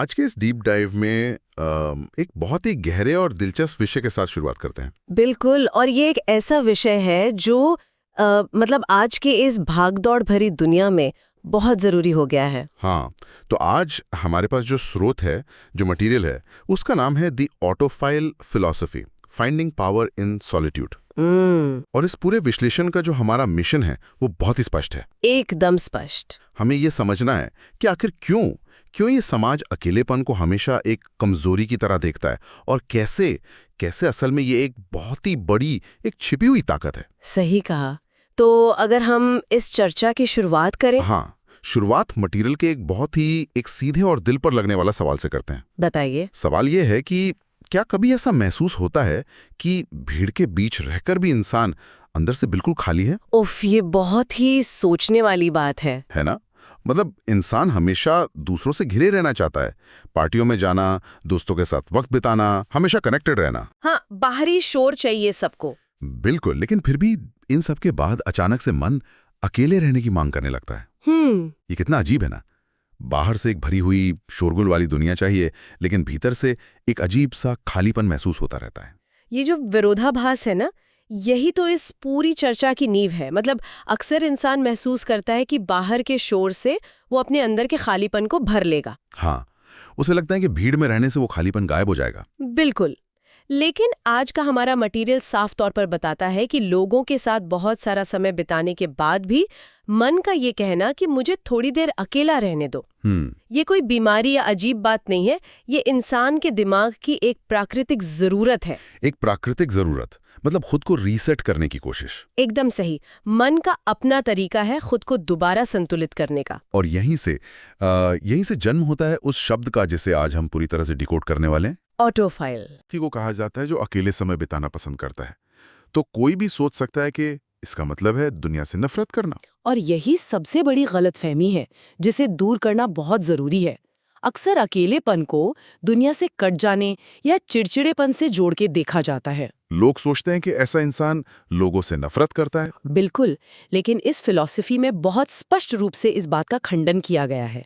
आज के इस डीप डाइव में एक बहुत ही गहरे और दिलचस्प विषय के साथ शुरुआत करते हैं। बिल्कुल। और ये एक ऐसा विषय है जो मतलब आज के इस भागदौड़ भरी दुनिया में बहुत जरूरी हो गया है। हाँ, तो आज हमारे पास जो स्रोत है, जो मटेरियल है, उसका नाम है the autophile philosophy, finding power in solitude. और इस पूरे विश्लेषण का जो हमारा मिशन है वो बहुत ही स्पष्ट है। एकदम स्पष्ट। हमें ये समझना है कि आखिर क्यों ये समाज अकेलेपन को हमेशा एक कमजोरी की तरह देखता है और कैसे कैसे असल में ये एक बहुत ही बड़ी, एक छिपी हुई ताकत है। सही कहा। तो अगर हम इस चर्चा की शुरुआत करें। हाँ, शुरुआत मटेरियल के एक बहुत ही एक सीधे और दिल पर लगने वाला सवाल से करते हैं। बताइए। सवाल ये है कि क्या कभी ऐसा महसूस होता है कि भीड़ के बीच रहकर भी इंसान अंदर से बिल्कुल खाली है? उफ, ये बहुत ही सोचने वाली बात है ना? मतलब इंसान हमेशा दूसरों से घिरे रहना चाहता है, पार्टियों में जाना, दोस्तों के साथ वक्त बिताना, हमेशा कनेक्टेड रहना। हाँ, बाहरी शोर चाहिए सबको। बिल्कुल, लेकिन फिर भी इन सब के बाद अचानक से मन अकेले रहने की मांग करने लगता है। ये कितना अजीब है ना। बाहर से एक भरी हुई शोरगुल वाली दुनिया चाहिए, लेकिन भीतर से एक अजीब सा खालीपन महसूस होता रहता है। ये जो विरोधाभास है ना, यही तो इस पूरी चर्चा की नींव है। मतलब अक्सर इंसान महसूस करता है कि बाहर के शोर से वो अपने अंदर के खालीपन को भर लेगा। हाँ, उसे लगता है कि भीड़ में रहने से वो खालीपन गायब हो जाएगा। बिल्कुल। लेकिन आज का हमारा मटेरियल साफ तौर पर बताता है कि लोगों के साथ बहुत सारा समय बिताने के बाद भी मन का ये कहना कि मुझे थोड़ी देर अकेला रहने दो, ये कोई बीमारी या अजीब बात नहीं है। ये इंसान के दिमाग की एक प्राकृतिक जरूरत है। एक प्राकृतिक जरूरत, मतलब खुद को रीसेट करने की कोशिश। एकदम सही। मन का अपना तरीका है खुद को दोबारा संतुलित करने का। और यहीं से जन्म होता है उस शब्द का जिसे आज हम पूरी तरह से डिकोड करने वाले हैं। ऑटोफाइल। को कहा जाता है जो अकेले समय बिताना पसंद करता है। तो कोई भी सोच सकता है कि इसका मतलब है दुनिया से नफरत करना। और यही सबसे बड़ी गलतफहमी है जिसे दूर करना बहुत जरूरी है। अक्सर अकेलेपन को दुनिया से कट जाने या चिड़चिड़ेपन से जोड़ के देखा जाता है। लोग सोचते हैं कि ऐसा इंसान लोगों से नफरत करता है। बिल्कुल, लेकिन इस फिलॉसफी में बहुत स्पष्ट रूप से इस बात का खंडन किया गया है।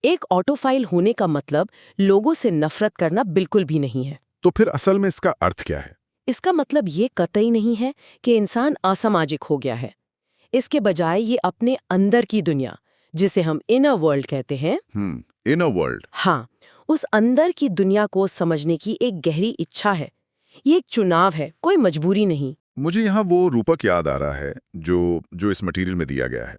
एक ऑटोफाइल होने का मतलब लोगों से नफरत करना बिल्कुल भी नहीं है। तो फिर असल में इसका अर्थ क्या है? इसका मतलब ये कतई नहीं है कि इंसान असामाजिक हो गया है। इसके बजाय ये अपने अंदर की दुनिया, जिसे हम इनर वर्ल्ड कहते हैं, इनर वर्ल्ड, हाँ, उस अंदर की दुनिया को समझने की एक गहरी इच्छा है। ये एक चुनाव है, कोई मजबूरी नहीं। मुझे यहाँ वो रूपक याद आ रहा है जो इस मटेरियल में दिया गया है,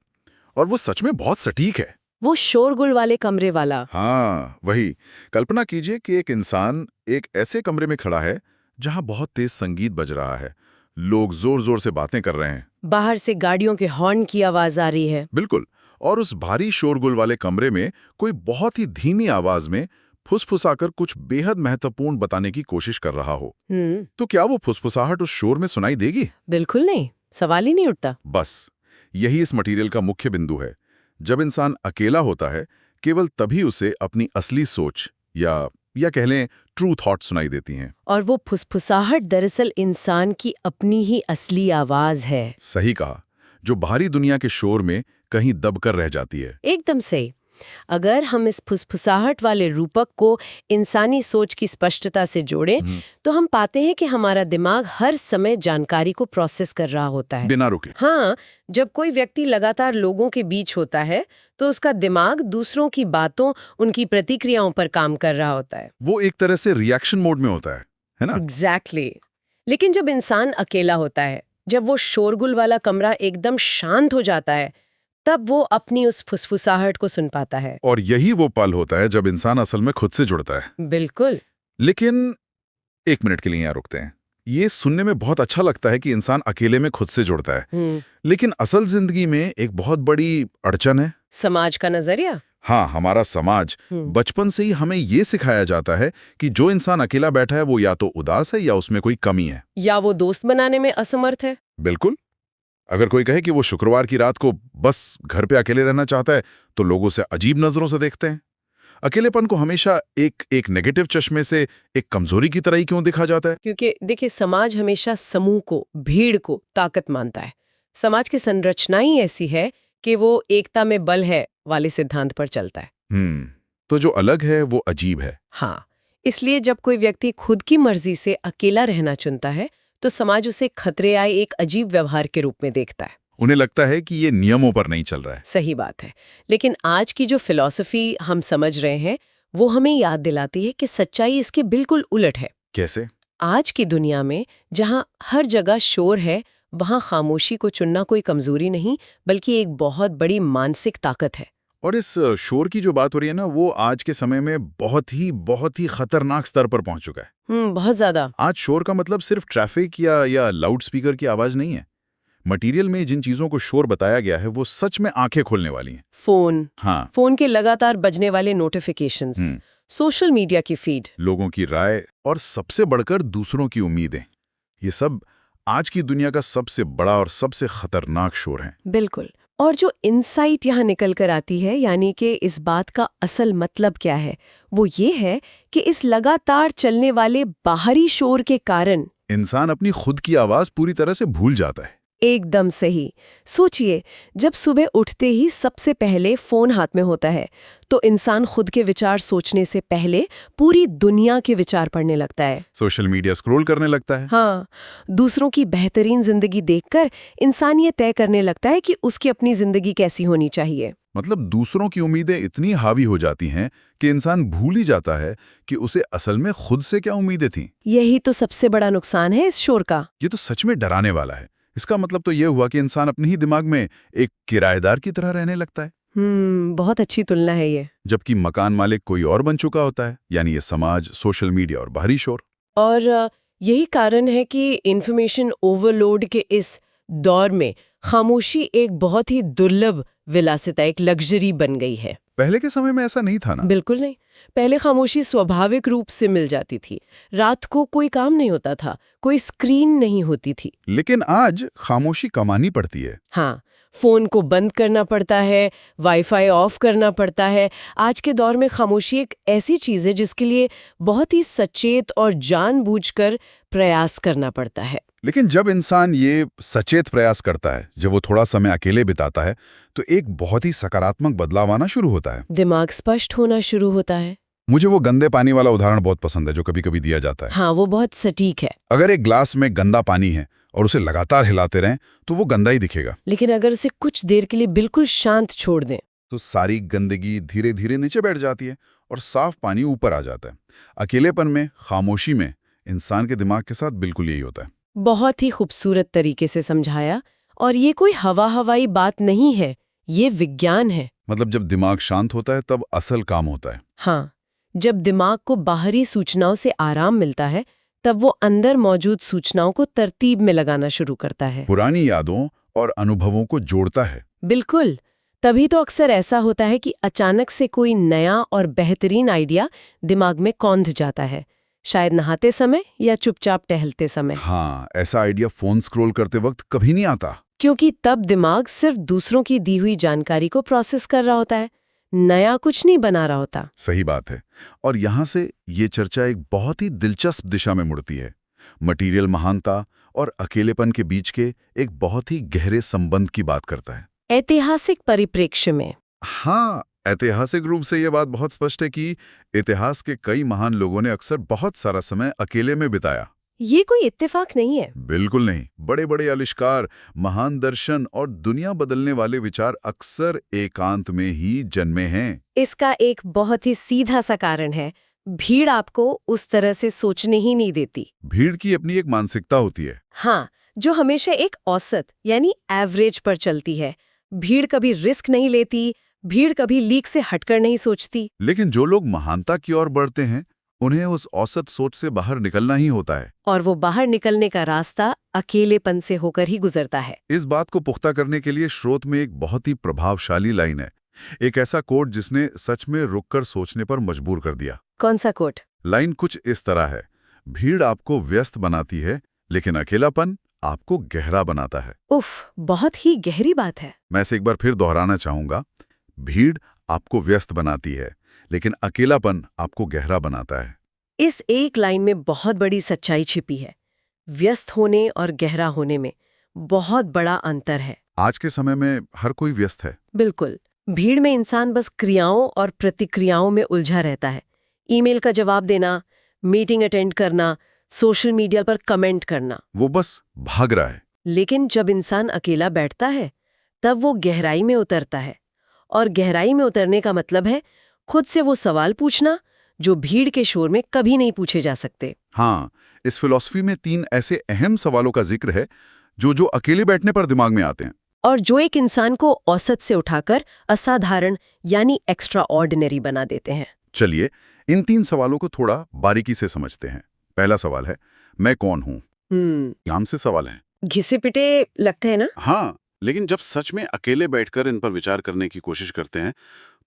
और वो सच में बहुत सटीक है। वो शोरगुल वाले कमरे वाला। हाँ, वही। कल्पना कीजिए कि एक इंसान एक ऐसे कमरे में खड़ा है जहाँ बहुत तेज संगीत बज रहा है, लोग जोर जोर से बातें कर रहे हैं, बाहर से गाड़ियों के हॉर्न की आवाज आ रही है। बिल्कुल। और उस भारी शोरगुल वाले कमरे में कोई बहुत ही धीमी आवाज में फुसफुसाकर कुछ बेहद महत्वपूर्ण बताने की कोशिश कर रहा हो। तो क्या वो फुसफुसाहट उस शोर में सुनाई देगी? बिल्कुल नहीं, सवाल ही नहीं उठता। बस यही इस मटेरियल का मुख्य बिंदु है। जब इंसान अकेला होता है, केवल तभी उसे अपनी असली सोच या कह लें ट्रू थॉट सुनाई देती हैं। और वो फुसफुसाहट दरअसल इंसान की अपनी ही असली आवाज है। सही कहा, जो बाहरी दुनिया के शोर में कहीं दबकर रह जाती है। एकदम सही। अगर हम इस फुसफुसाहट वाले रूपक को इंसानी सोच की स्पष्टता से जोड़ें, तो हम पाते हैं कि हमारा दिमाग हर समय जानकारी को प्रोसेस कर रहा होता है, बिना रुके। हाँ, जब कोई व्यक्ति लगातार लोगों के बीच होता है तो उसका दिमाग दूसरों की बातों, उनकी प्रतिक्रियाओं पर काम कर रहा होता है। वो एक तरह से रिएक्शन मोड में होता है ना? एग्जैक्टली। लेकिन जब इंसान अकेला होता है, जब वो शोरगुल वाला कमरा एकदम शांत हो जाता है, तब वो अपनी उस फुसफुसाहट को सुन पाता है। और यही वो पल होता है जब इंसान असल में खुद से जुड़ता है। बिल्कुल। लेकिन एक मिनट के लिए यहाँ रुकते हैं। ये सुनने में बहुत अच्छा लगता है कि इंसान अकेले में खुद से जुड़ता है, लेकिन असल जिंदगी में एक बहुत बड़ी अड़चन है समाज का नजरिया। हाँ, हमारा समाज बचपन से ही हमें ये सिखाया जाता है कि जो इंसान अकेला बैठा है वो या तो उदास है या उसमें कोई कमी है, या वो दोस्त बनाने में असमर्थ है। बिल्कुल। अगर कोई कहे कि वो शुक्रवार की रात को बस घर पे अकेले रहना चाहता है, तो लोग उसे अजीब नजरों से देखते हैं। अकेलेपन को हमेशा एक नेगेटिव चश्मे से, एक कमजोरी की तरह ही क्यों देखा जाता है? क्योंकि देखिए, समाज हमेशा समूह को, भीड़ को ताकत मानता है। समाज की संरचना ही ऐसी है कि वो एकता में बल है वाले सिद्धांत पर चलता है। तो जो अलग है वो अजीब है। हाँ, इसलिए जब कोई व्यक्ति खुद की मर्जी से अकेला रहना चुनता है तो समाज उसे खतरे आए एक अजीब व्यवहार के रूप में देखता है। उन्हें लगता है कि ये नियमों पर नहीं चल रहा है। सही बात है, लेकिन आज की जो फिलॉसफी हम समझ रहे हैं वो हमें याद दिलाती है कि सच्चाई इसके बिल्कुल उलट है। कैसे? आज की दुनिया में जहाँ हर जगह शोर है, वहाँ खामोशी को चुनना कोई कमजोरी नहीं बल्कि एक बहुत बड़ी मानसिक ताकत है। और इस शोर की जो बात हो रही है ना, वो आज के समय में बहुत ही खतरनाक स्तर पर पहुंच चुका है। बहुत ज्यादा। आज शोर का मतलब सिर्फ ट्रैफिक या लाउड स्पीकर की आवाज नहीं है। मटेरियल में जिन चीजों को शोर बताया गया है वो सच में आंखें खोलने वाली हैं। फोन, हाँ, फोन के लगातार बजने वाले नोटिफिकेशंस, सोशल मीडिया की फीड, लोगों की राय और सबसे बढ़कर दूसरों की उम्मीदें, ये सब आज की दुनिया का सबसे बड़ा और सबसे खतरनाक शोर है। बिल्कुल। और जो इनसाइट यहाँ निकल कर आती है, यानी कि इस बात का असल मतलब क्या है, वो ये है कि इस लगातार चलने वाले बाहरी शोर के कारण इंसान अपनी खुद की आवाज पूरी तरह से भूल जाता है। एकदम सही। सोचिए, जब सुबह उठते ही सबसे पहले फोन हाथ में होता है तो इंसान खुद के विचार सोचने से पहले पूरी दुनिया के विचार पढ़ने लगता है। सोशल मीडिया स्क्रॉल करने लगता है। हाँ, दूसरों की बेहतरीन जिंदगी देखकर इंसान ये तय करने लगता है कि उसकी अपनी जिंदगी कैसी होनी चाहिए। मतलब दूसरों की उम्मीदें इतनी हावी हो जाती हैं कि इंसान भूल ही जाता है कि उसे असल में खुद से क्या उम्मीदें थीं। यही तो सबसे बड़ा नुकसान है इस शोर का। ये तो सच में डराने वाला है। इसका मतलब तो ये हुआ कि इंसान अपने ही दिमाग में एक किराएदार की तरह रहने लगता है। बहुत अच्छी तुलना है ये। जबकि मकान मालिक कोई और बन चुका होता है, यानी ये समाज, सोशल मीडिया और बाहरी शोर। और यही कारण है कि इंफॉर्मेशन ओवरलोड के इस दौर में खामोशी एक बहुत ही दुर्लभ विलासिता, एक लग्जरी बन गई है। पहले के समय में ऐसा नहीं था ना? बिल्कुल नहीं। पहले खामोशी स्वाभाविक रूप से मिल जाती थी। रात को कोई काम नहीं होता था, कोई स्क्रीन नहीं होती थी। लेकिन आज खामोशी कमानी पड़ती है। हाँ, फोन को बंद करना पड़ता है, वाईफाई ऑफ करना पड़ता है। आज के दौर में खामोशी एक ऐसी चीज है जिसके लिए बहुत ही सचेत और जानबूझकर प्रयास करना पड़ता है। लेकिन जब इंसान ये सचेत प्रयास करता है, जब वो थोड़ा समय अकेले बिताता है, तो एक बहुत ही सकारात्मक बदलाव आना शुरू होता है। दिमाग स्पष्ट होना शुरू होता है। मुझे वो गंदे पानी वाला उदाहरण बहुत पसंद है जो कभी कभी दिया जाता है। हाँ, वो बहुत सटीक है। अगर एक ग्लास में गंदा पानी है और उसे लगातार हिलाते रहें तो वो गंदा ही दिखेगा। लेकिन अगर उसे कुछ देर के लिए बिल्कुल शांत छोड़ दें तो सारी गंदगी धीरे धीरे नीचे बैठ जाती है और साफ पानी ऊपर आ जाता है। अकेलेपन में, खामोशी में इंसान के दिमाग के साथ बिल्कुल यही होता है। बहुत ही खूबसूरत तरीके से समझाया। और ये कोई हवाई बात नहीं है, ये विज्ञान है। मतलब जब दिमाग शांत होता है तब असल काम होता है। हाँ, जब दिमाग को बाहरी सूचनाओं से आराम मिलता है तब वो अंदर मौजूद सूचनाओं को तरतीब में लगाना शुरू करता है, पुरानी यादों और अनुभवों को जोड़ता है। बिल्कुल। तभी तो अक्सर ऐसा होता है कि अचानक से कोई नया और बेहतरीन आइडिया दिमाग में कौंध जाता है, शायद नहाते समय या चुपचाप टहलते समय। हाँ, ऐसा आइडिया फोन स्क्रॉल करते वक्त कभी नहीं आता। क्योंकि तब दिमाग सिर्फ दूसरों की दी हुई जानकारी को प्रोसेस कर रहा होता है, नया कुछ नहीं बना रहा होता। सही बात है। और यहाँ से ये चर्चा एक बहुत ही दिलचस्प दिशा में मुड़ती है। मटीरियल महानता और अकेलेपन के बीच के एक बहुत ही गहरे संबंध की बात करता है। ऐतिहासिक परिप्रेक्ष्य में हाँ, ऐतिहासिक रूप से ये बात बहुत स्पष्ट है कि इतिहास के कई महान लोगों ने अक्सर बहुत सारा समय अकेले में बिताया। ये कोई इत्तेफाक नहीं है। बिल्कुल नहीं। बड़े बड़े आविष्कार, महान दर्शन और दुनिया बदलने वाले विचार अक्सर एकांत में ही जन्मे हैं। इसका एक बहुत ही सीधा सा कारण है, भीड़ आपको उस तरह से सोचने ही नहीं देती। भीड़ की अपनी एक मानसिकता होती है। हाँ, जो हमेशा एक औसत यानी एवरेज पर चलती है। भीड़ कभी रिस्क नहीं लेती, भीड़ कभी लीक से हटकर नहीं सोचती। लेकिन जो लोग महानता की ओर बढ़ते हैं उन्हें उस औसत सोच से बाहर निकलना ही होता है। और वो बाहर निकलने का रास्ता अकेलेपन से होकर ही गुजरता है। इस बात को पुख्ता करने के लिए स्रोत में एक बहुत ही प्रभावशाली लाइन है, एक ऐसा कोट जिसने सच में रुककर सोचने पर मजबूर कर दिया। कौन सा कोट? लाइन कुछ इस तरह है, भीड़ आपको व्यस्त बनाती है लेकिन अकेलापन आपको गहरा बनाता है। उफ, बहुत ही गहरी बात है। मैं इसे एक बार फिर दोहराना चाहूंगा, भीड़ आपको व्यस्त बनाती है लेकिन अकेलापन आपको गहरा बनाता है। इस एक लाइन में बहुत बड़ी सच्चाई छिपी है। व्यस्त होने और गहरा होने में बहुत बड़ा अंतर है। आज के समय में हर कोई व्यस्त है। बिल्कुल। भीड़ में इंसान बस क्रियाओं और प्रतिक्रियाओं में उलझा रहता है। ईमेल का जवाब देना, मीटिंग अटेंड करना, सोशल मीडिया पर कमेंट करना। वो बस भाग रहा है। लेकिन जब इंसान अकेला बैठता है तब वो गहराई में उतरता है। और गहराई में उतरने का मतलब है खुद से वो सवाल पूछना जो भीड़ के शोर में कभी नहीं पूछे जा सकते। हाँ, इस फिलॉसफी में 3 ऐसे अहम सवालों का जिक्र है जो अकेले बैठने पर दिमाग में आते हैं और जो एक इंसान को औसत से उठाकर असाधारण यानी एक्स्ट्रा ऑर्डिनरी बना देते हैं। चलिए इन 3 सवालों को थोड़ा बारीकी से समझते हैं। पहला सवाल है, मैं कौन हूं? नाम से सवाल है, घिसे पिटे लगते हैं ना? हाँ, लेकिन जब सच में अकेले बैठकर इन पर विचार करने की कोशिश करते हैं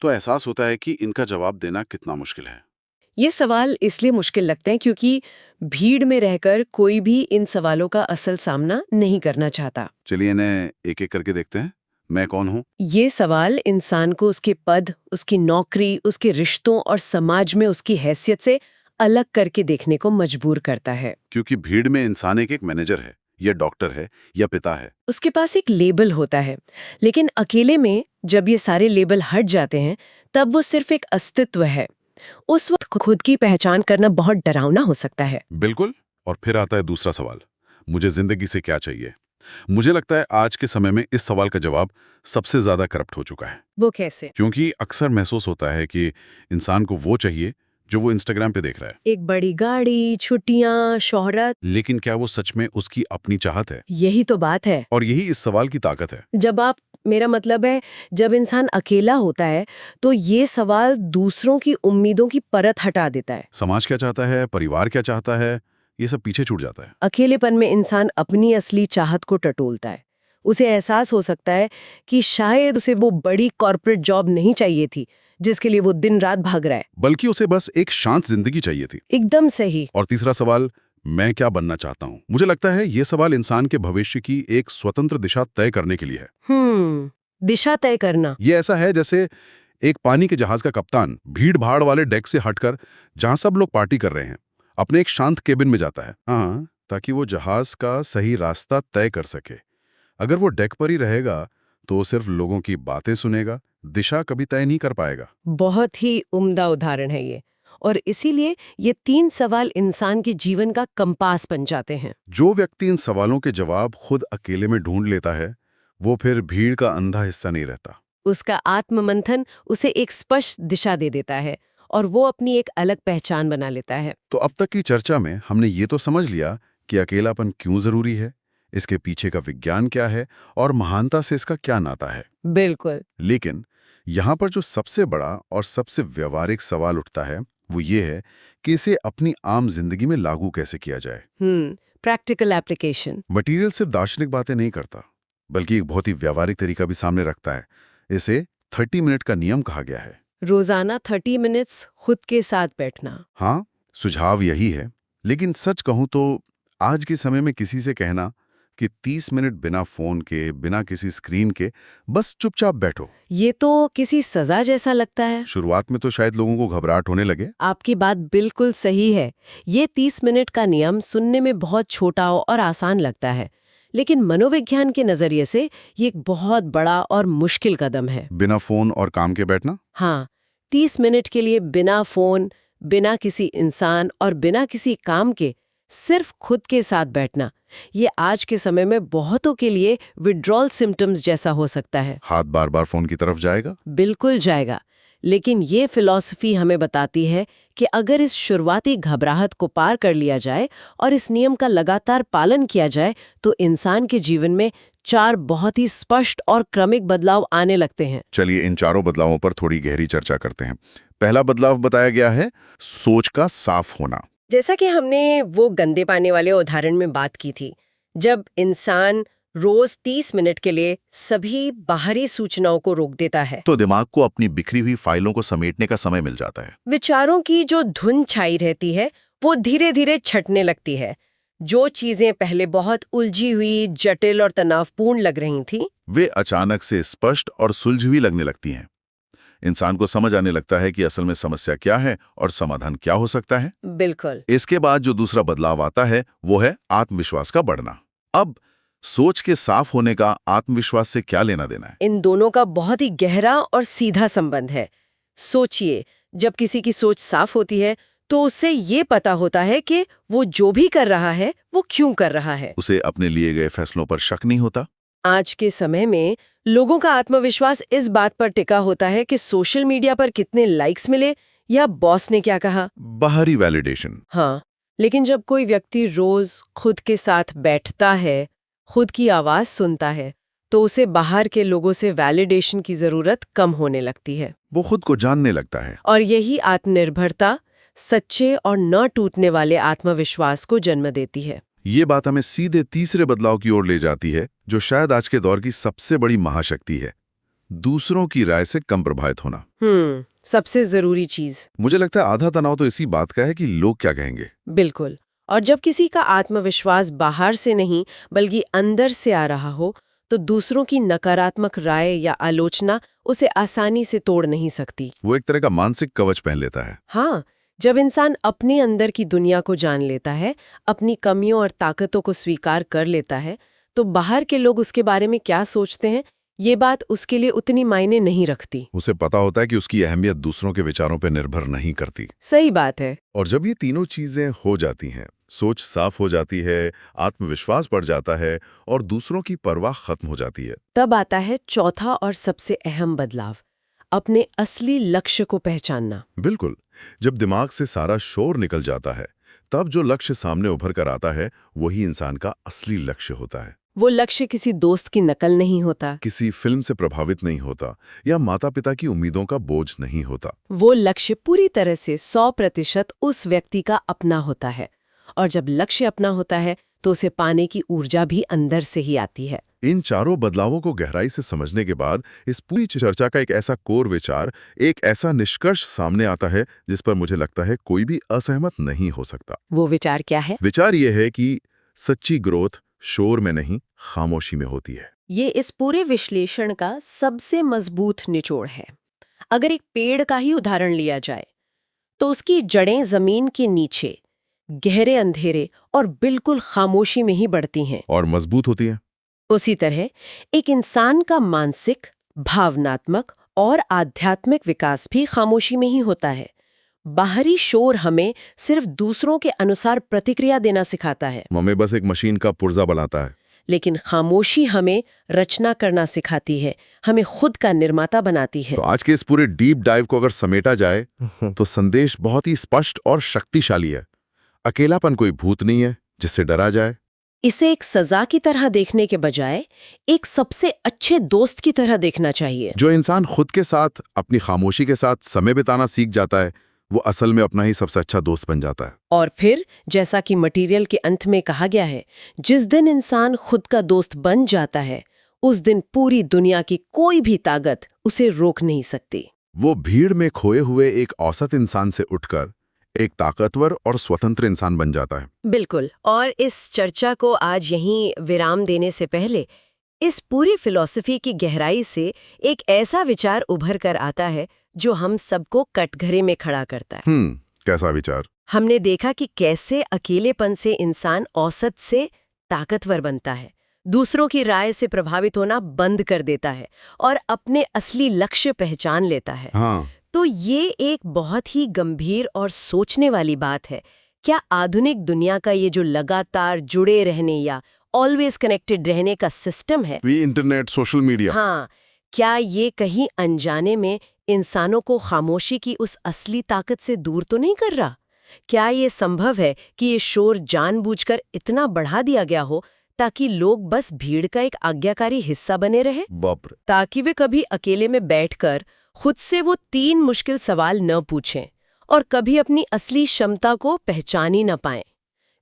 तो एहसास होता है कि इनका जवाब देना कितना मुश्किल है। ये सवाल इसलिए मुश्किल लगते हैं क्योंकि भीड़ में रहकर कोई भी इन सवालों का असल सामना नहीं करना चाहता। चलिए इन्हें एक-एक करके देखते हैं। मैं कौन हूं? ये सवाल इंसान को उसके पद, उसकी नौकरी, उसके रिश्तों और समाज में उसकी हैसियत से अलग करके देखने को मजबूर करता है। क्योंकि भीड़ में इंसान एक मैनेजर है, या डॉक्टर है, या पिता है। उसके पास एक लेबल होता है। लेकिन अकेले में जब ये सारे लेबल हट जाते हैं तब वो सिर्फ एक अस्तित्व है। उस वक्त खुद की पहचान करना बहुत डरावना हो सकता है। बिल्कुल। और फिर आता है दूसरा सवाल, मुझे जिंदगी से क्या चाहिए? मुझे लगता है आज के समय में इस सवाल का जवाब सबसे ज्यादा करप्ट हो चुका है। वो कैसे? क्योंकि अक्सर महसूस होता है कि इंसान को वो चाहिए जो वो इंस्टाग्राम पे देख रहा है। एक बड़ी गाड़ी, छुट्टियां, शोहरत। लेकिन क्या वो सच में उसकी अपनी चाहत है? यही तो बात है। और यही इस सवाल की ताकत है। मेरा मतलब है जब इंसान अकेला होता है तो ये सवाल दूसरों की उम्मीदों की परत हटा देता है। समाज क्या चाहता है, परिवार क्या चाहता है, ये सब पीछे छूट जाता है। अकेलेपन में इंसान अपनी असली चाहत को टटोलता है। उसे एहसास हो सकता है कि शायद उसे वो बड़ी कॉर्पोरेट जॉब नहीं चाहिए थी जिसके लिए वो दिन रात भाग रहा है, बल्कि उसे बस एक शांत जिंदगी चाहिए थी। एकदम सही। और तीसरा सवाल, मैं क्या बनना चाहता हूँ? मुझे लगता है ये सवाल इंसान के भविष्य की एक स्वतंत्र दिशा तय करने के लिए है। दिशा तय करना। ये ऐसा है जैसे एक पानी के जहाज का कप्तान भीड़ भाड़ वाले डेक से हटकर, जहां सब लोग पार्टी कर रहे हैं, अपने एक शांत केबिन में जाता है। हाँ, ताकि वो जहाज का सही रास्ता तय कर सके। अगर वो डेक पर ही रहेगा तो वो सिर्फ लोगों की बातें सुनेगा, दिशा कभी तय नहीं कर पाएगा। बहुत ही उम्दा उदाहरण है ये। और इसीलिए ये 3 सवाल इंसान के जीवन का कंपास बन जाते हैं। जो व्यक्ति इन सवालों के जवाब खुद अकेले में ढूंढ लेता है वो फिर भीड़ का अंधा हिस्सा नहीं रहता। उसका आत्ममंथन उसे एक स्पष्ट दिशा दे देता है और वो अपनी एक अलग पहचान बना लेता है। तो अब तक की चर्चा में हमने ये तो समझ लिया कि अकेलापन क्यों जरूरी है, इसके पीछे का विज्ञान क्या है और महानता से इसका क्या नाता है। बिल्कुल। लेकिन यहाँ पर जो सबसे बड़ा और सबसे व्यवहारिक सवाल उठता है वो ये है कि इसे अपनी आम जिंदगी में लागू कैसे किया जाए। Practical application. मटीरियल सिर्फ दार्शनिक बातें नहीं करता, बल्कि एक बहुत ही व्यावहारिक तरीका भी सामने रखता है। इसे 30 मिनट का नियम कहा गया है। रोजाना 30 मिनट्स खुद के साथ बैठना। हाँ, सुझाव यही है। लेकिन सच कहूं तो आज के समय में किसी से कहना कि 30 मिनट बिना फोन के, बिना किसी स्क्रीन के बस चुपचाप बैठो, ये तो किसी सजा जैसा लगता है। शुरुआत में तो शायद लोगों को घबराहट होने लगे। आपकी बात बिल्कुल सही है। ये 30 मिनट का नियम सुनने में बहुत छोटा और आसान लगता है, लेकिन मनोविज्ञान के नजरिए से ये एक बहुत बड़ा और मुश्किल कदम है। बिना फोन और काम के बैठना? हाँ, 30 मिनट के लिए बिना फोन, बिना किसी इंसान और बिना किसी काम के सिर्फ खुद के साथ बैठना, ये आज के समय में बहुतों के लिए विड्रॉल सिम्टम्स जैसा हो सकता है। हाथ बार बार फोन की तरफ जाएगा? बिल्कुल जाएगा। लेकिन ये फिलॉसफी हमें बताती है कि अगर इस शुरुआती घबराहट को पार कर लिया जाए और इस नियम का लगातार पालन किया जाए तो इंसान के जीवन में 4 बहुत ही स्पष्ट और क्रमिक बदलाव आने लगते हैं। चलिए इन चारों बदलावों पर थोड़ी गहरी चर्चा करते हैं। पहला बदलाव बताया गया है सोच का साफ होना। जैसा कि हमने वो गंदे पानी वाले उदाहरण में बात की थी, जब इंसान रोज 30 मिनट के लिए सभी बाहरी सूचनाओं को रोक देता है तो दिमाग को अपनी बिखरी हुई फाइलों को समेटने का समय मिल जाता है। विचारों की जो धुन छाई रहती है वो धीरे धीरे छटने लगती है। जो चीजें पहले बहुत उलझी हुई, जटिल और तनावपूर्ण लग रही थी, वे अचानक से स्पष्ट और सुलझी हुई लगने लगती हैं। इंसान को समझ आने लगता है कि असल में समस्या क्या है और समाधान क्या हो सकता है। बिल्कुल। इसके बाद जो दूसरा बदलाव आता है वो है आत्मविश्वास का बढ़ना। अब सोच के साफ होने का आत्मविश्वास से क्या लेना देना है? इन दोनों का बहुत ही गहरा और सीधा संबंध है। सोचिए, जब किसी की सोच साफ होती है तो उससे ये पता होता है कि वो जो भी कर रहा है वो क्यों कर रहा है। उसे अपने लिए गए फैसलों पर शक नहीं होता। आज के समय में लोगों का आत्मविश्वास इस बात पर टिका होता है कि सोशल मीडिया पर कितने लाइक्स मिले या बॉस ने क्या कहा। बाहरी वैलिडेशन। हाँ, लेकिन जब कोई व्यक्ति रोज खुद के साथ बैठता है, खुद की आवाज सुनता है, तो उसे बाहर के लोगों से वैलिडेशन की जरूरत कम होने लगती है। वो खुद को जानने लगता है। और यही आत्मनिर्भरता सच्चे और न टूटने वाले आत्मविश्वास को जन्म देती है। ये बात हमें सीधे तीसरे बदलाव की ओर ले जाती है, जो शायद आज के दौर की सबसे बड़ी महाशक्ति है, दूसरों की राय से कम प्रभावित होना। सबसे जरूरी चीज। मुझे लगता है आधा तनाव तो इसी बात का है कि लोग क्या कहेंगे। बिल्कुल। और जब किसी का आत्मविश्वास बाहर से नहीं बल्कि अंदर से आ रहा हो, तो दूसरों की नकारात्मक राय या आलोचना उसे आसानी से तोड़ नहीं सकती। वो एक तरह का मानसिक कवच पहन लेता है। हाँ, जब इंसान अपने अंदर की दुनिया को जान लेता है, अपनी कमियों और ताकतों को स्वीकार कर लेता है, तो बाहर के लोग उसके बारे में क्या सोचते हैं, ये बात उसके लिए उतनी मायने नहीं रखती। उसे पता होता है कि उसकी अहमियत दूसरों के विचारों पर निर्भर नहीं करती। सही बात है। और जब ये तीनों चीजें हो जाती हैं, सोच साफ हो जाती है, आत्मविश्वास बढ़ जाता है और दूसरों की परवाह खत्म हो जाती है, तब आता है चौथा और सबसे अहम बदलाव, अपने असली लक्ष्य को पहचानना। बिल्कुल। जब दिमाग से सारा शोर निकल जाता है, तब जो लक्ष्य सामने उभर कर आता है, वही इंसान का असली लक्ष्य होता है। वो लक्ष्य किसी दोस्त की नकल नहीं होता, किसी फिल्म से प्रभावित नहीं होता या माता पिता की उम्मीदों का बोझ नहीं होता। वो लक्ष्य पूरी तरह से 100% उस व्यक्ति का अपना होता है। और जब लक्ष्य अपना होता है तो उसे पाने की ऊर्जा भी अंदर से ही आती है। इन चारों बदलावों को गहराई से समझने के बाद इस पूरी चर्चा का एक ऐसा कोर विचार, एक ऐसा निष्कर्ष सामने आता है जिस पर मुझे लगता है कोई भी असहमत नहीं हो सकता। वो विचार क्या है? विचार ये है कि सच्ची ग्रोथ शोर में नहीं, खामोशी में होती है। ये इस पूरे विश्लेषण का सबसे मजबूत निचोड़ है। अगर एक पेड़ का ही उदाहरण लिया जाए तो उसकी जड़ें जमीन के नीचे गहरे अंधेरे और बिल्कुल खामोशी में ही बढ़ती हैं और मजबूत होती है। उसी तरह एक इंसान का मानसिक, भावनात्मक और आध्यात्मिक विकास भी खामोशी में ही होता है। बाहरी शोर हमें सिर्फ दूसरों के अनुसार प्रतिक्रिया देना सिखाता है, हमें बस एक मशीन का पुर्जा बनाता है। लेकिन खामोशी हमें रचना करना सिखाती है, हमें खुद का निर्माता बनाती है। तो आज के इस पूरे डीप डाइव को अगर समेटा जाए तो संदेश बहुत ही स्पष्ट और शक्तिशाली है। अकेलापन कोई भूत नहीं है जिससे डरा जाए। इसे एक सजा की तरह देखने के बजाय एक सबसे अच्छे दोस्त की तरह देखना चाहिए। जो इंसान खुद के साथ, अपनी खामोशी के साथ समय बिताना सीख जाता है, वो असल में अपना ही सबसे अच्छा दोस्त बन जाता है। और फिर जैसा कि मटेरियल के अंत में कहा गया है, जिस दिन इंसान खुद का दोस्त बन जाता है, उस दिन पूरी दुनिया की कोई भी ताकत उसे रोक नहीं सकती। वो भीड़ में खोए हुए एक औसत इंसान से उठकर एक ताकतवर और स्वतंत्र इंसान बन जाता है। बिल्कुल। और इस चर्चा को आज यहीं विराम देने से पहले इस पूरी फिलॉसफी की गहराई से एक ऐसा विचार उभर कर आता है जो हम सबको कटघरे में खड़ा करता है। कैसा विचार? हमने देखा कि कैसे अकेलेपन से इंसान औसत से ताकतवर बनता है, दूसरों की राय से प्रभावित होना बंद कर देता है और अपने असली लक्ष्य पहचान लेता है। हाँ। तो ये एक बहुत ही गंभीर और सोचने वाली बात है। क्या आधुनिक दुनिया का ये जो लगातार जुड़े रहने या ऑलवेज कनेक्टेड रहने का सिस्टम है, इंटरनेट, सोशल मीडिया, हाँ, क्या ये कहीं अनजाने में इंसानों को खामोशी की उस असली ताकत से दूर तो नहीं कर रहा? क्या ये संभव है कि ये शोर जानबूझकर इतना बढ़ा दिया गया हो ताकि लोग बस भीड़ का एक आज्ञाकारी हिस्सा बने रहे, ताकि वे कभी अकेले में बैठकर खुद से वो 3 मुश्किल सवाल न पूछें और कभी अपनी असली क्षमता को पहचान ही न पाएं?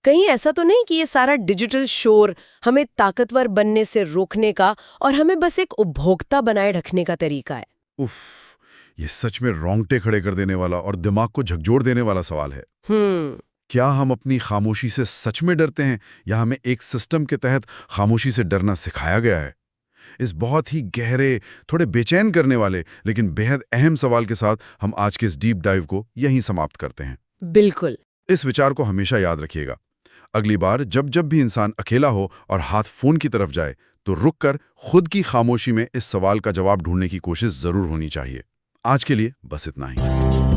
कहीं ऐसा तो नहीं कि ये सारा डिजिटल शोर हमें ताकतवर बनने से रोकने का और हमें बस एक उपभोक्ता बनाए रखने का तरीका है? उफ, ये सच में रोंगटे खड़े कर देने वाला और दिमाग को झकझोर देने वाला सवाल है। क्या हम अपनी खामोशी से सच में डरते हैं या हमें एक सिस्टम के तहत खामोशी से डरना सिखाया गया है? इस बहुत ही गहरे, थोड़े बेचैन करने वाले लेकिन बेहद अहम सवाल के साथ हम आज के इस डीप डाइव को यहीं समाप्त करते हैं। बिल्कुल। इस विचार को हमेशा याद रखिएगा। अगली बार जब जब भी इंसान अकेला हो और हाथ फोन की तरफ जाए तो रुककर खुद की खामोशी में इस सवाल का जवाब ढूंढने की कोशिश जरूर होनी चाहिए। आज के लिए बस इतना ही।